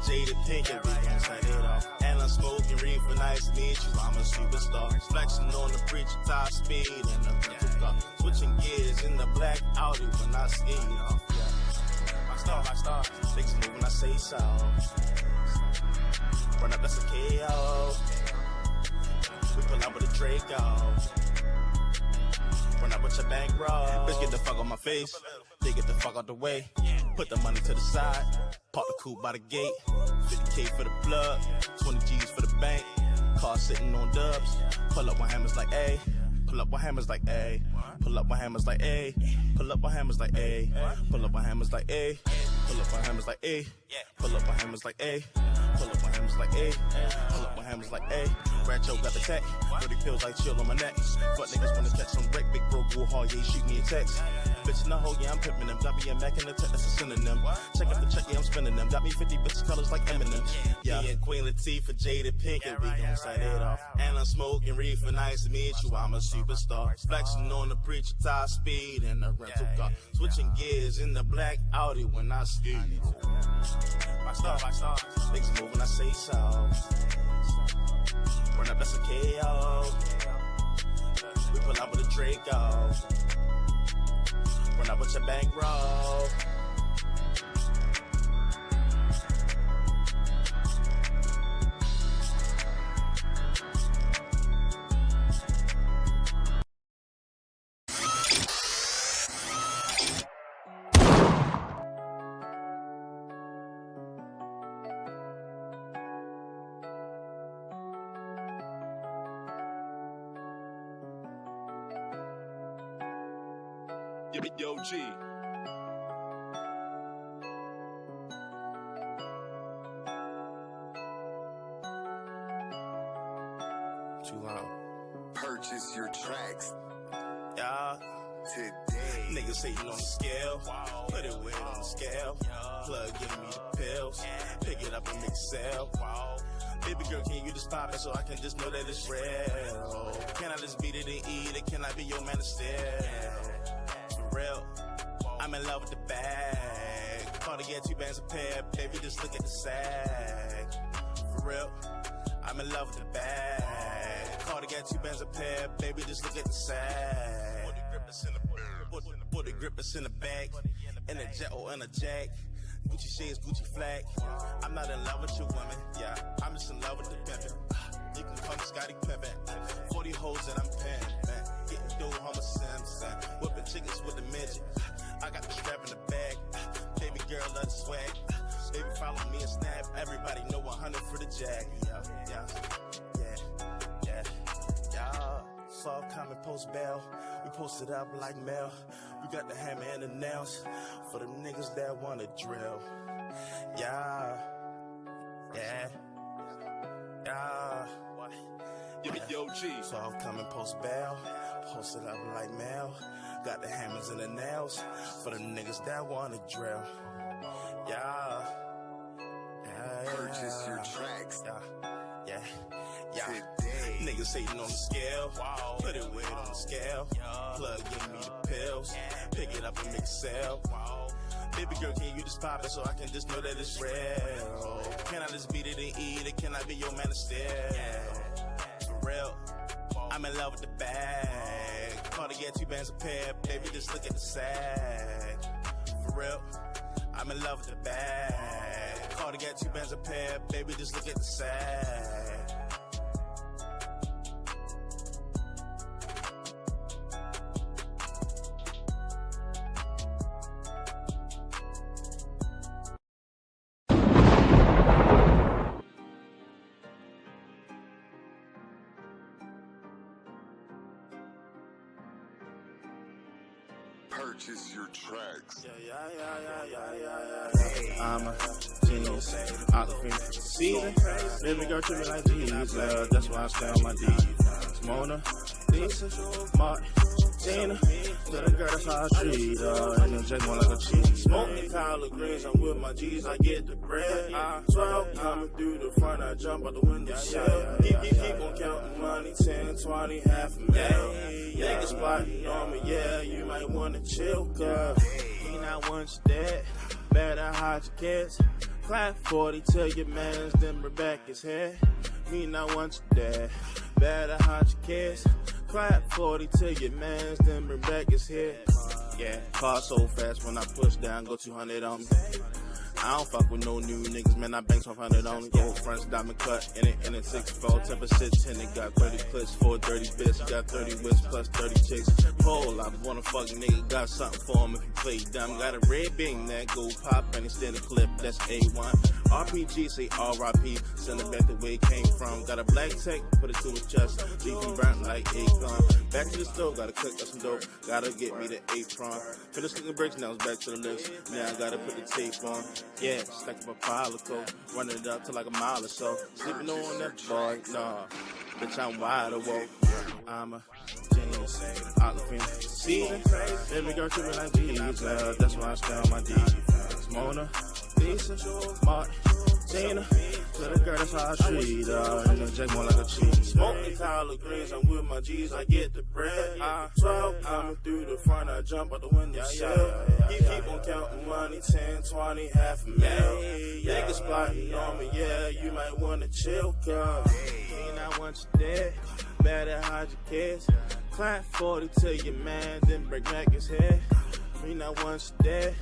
Jada Pink and we gon' set it off. And I'm smoking reefer, nice to meet you, I'm a superstar. Flexing on the preacher, top speed in the rental car. Switching gears in the black Audi when I ski off. Yeah. Rockstar, niggas move when I say so. Run up, that's a KO. We pull out with a Draco. Run up with your bankroll. Bitch, get the fuck on my face. They get the fuck out the way. Put the money to the side. Park the coupe by the gate. 50K for the plug. 20 G's for the bank. Car sitting on dubs. Pull up with hammers like A. Pull up with hammers like A. Pull up with hammers like A. Pull up with hammers like A. Pull up with hammers like A. Pull up with hammers like A. Pull up with hammers like A. Pull up with hammers like A. Pull up with hammers like A. Ratchet got the tech. 30 pills like chill on my neck. Fuck niggas wanna catch some wreck. Big bro go hard, yeah, shoot me a text. Bitch in the hole, yeah, I'm pimping them. Got me a Mac in the tech, that's a synonym. Check out the check, yeah, I'm spending them. Got me 50 bitches colors like Eminem. Yeah, and Queen Latifah, Jada Pink, and we gon' set it off. And I'm smoking reefer, nice to meet you, I'm a superstar. Flexing on the preacher, top speed in the rental car. Switching gears in the black Audi when I ski. Rockstar, niggas move when I say so. Run up, that's a KO. We pull out with a Draco. Run up with your bankroll. Yo, G. Too loud. Purchase your tracks Yeah. today. Niggas hating on the scale. Put it weight on the scale. Plug, give me the pills. Pick it up and make it sell. Baby girl, can you just pop it so I can just know that it's real? Can I just beat it and eat it? Can I be your man instead? For real, I'm in love with the bag. Call to get 2 bands a pair, baby, just look at the sag. For real, I'm in love with the bag. Call to get 2 bands a pair, baby, just look at the sag. Put the grippers in the bag. Put the grippers in the bag. In a jet or in a jack. Gucci shades, Gucci flag. I'm not in love with your woman, yeah. I'm just in love with the pimpin'. You can call me Scotty Pimpin'. 40 hoes that I'm pimpin'. Getting dough, Homer Simpson. Whipping chickens with the midget. I got the strap in the bag. Baby girl, love the swag. Baby, follow me and snap. Everybody know 100 for the jag. Yeah. Soft comment, post bail. We post it up like mail. We got the hammer and the nails for them niggas that wanna drill. Yeah. Yo, G. Soft comment, post bail. Post it up like mail. Got the hammers and the nails for them niggas that wanna drill. Yeah. Purchase your tracks Yeah. today. Niggas hating on the scale. Put it weight on the scale. Plug, give me the pills. Pick it up and make it sell. Baby girl, can you just pop it so I can just know that it's real? Can I just beat it and eat it? Can I be your man instead? For real, I'm in love with the bag. Call to get 2 bands a pair, baby, just look at the sag. For real, I'm in love with the bag. Call to get 2 bands a pair, baby, just look at the sag. Purchase your tracks. I'm a genius, Aquafina, season. Baby girl treat me like Jesus, that's why I stay on my D. Mona, Lisa, Mark, Tina, little girl, that's how I treat her. And then Jake one like a cheese. Smoking collard greens, I'm with my G's, I get the bread. 12 coming through the front, I jump out the window shell. Keep on counting money, 10, 20, half a mil. Niggas plotting on me, yeah, you might wanna chill, cuz he not want you dead. Better hide your kids. Clap 40 till your man's then bring back his head. Me not want you there. Better hide your kids. Clap 40 till your man's then bring back his head. Yeah, car so fast when I push down, go 200 on me. I don't fuck with no new niggas, man. I bang 500 on it. Gold fronts, diamond cut in it 6-4, 10% 10. It got 30 clips, 430 bits. Got 30 whips plus 30 chicks. Pole, I wanna fuck nigga. Got something for him if you play dumb. Got a red beam that go pop and extend the clip. That's A1. RPG say RIP. Send it back the way it came from. Got a black tech, put it to his chest. Leave him burnt like a gun. Back to the stove, gotta cook up some dope. Gotta get me the apron. Finish cooking bricks, now it's back to the list. Now I gotta put the tape on. Yeah, stack up a pile of coke, running it up to like a mile or so. Sleeping on that boy, nah, bitch, I'm wide awake. I'm a genius, Aquafina, season. Every girl tripping like Jesus, that's why I stay on my D. Mona, Lisa, Martin, Tina, to the girl, that's how I treat her. And the Jack more like a cheese. Smoking collard greens, I'm with my G's, I get the bread. 12 coming through the front, I jump out the window sill. Keep on counting money, 10, 20, half a mil. Niggas plotting on me, yeah, you might wanna chill, cuz. Me not want you dead, better hide your kids. Clap 40 till your man, then break back his head. Me not want you dead,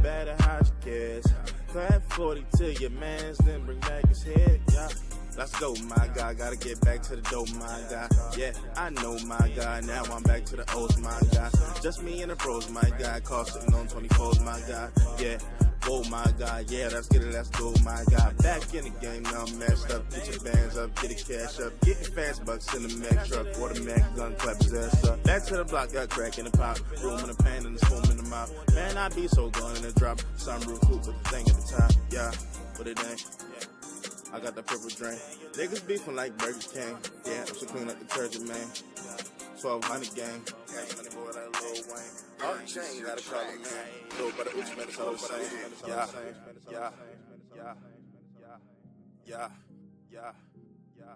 better hide your kids. Clap 40 till your man's, then bring back his head, yeah. Let's go, my guy, gotta get back to the dough, my guy. Yeah, I know, my guy, now I'm back to the O's, my guy. Just me and the pros, my guy, car sitting on 24s, my guy. Yeah, whoa, my guy, yeah, let's get it, let's go, my guy. Back in the game, now I'm mashed up, get your bands up, get the cash up. Getting fast bucks in the Mac truck, automatic gun, clap his ass up. Back to the block, got crack in the pot, room in the pan and the spoon in the mouth. Man, I be so gone in the drop, sunroof coupe with the thing at the top, yeah, put it in. I got the purple drain. Niggas beefing like Burger King. Yeah, I'm so clean like detergent, man. 1200 gang. Got money boy like Lil Wayne. All the chain, gotta call it, man. Little brother Uchi, man, it's all the same. Yeah, yeah, yeah, yeah, yeah, yeah, yeah.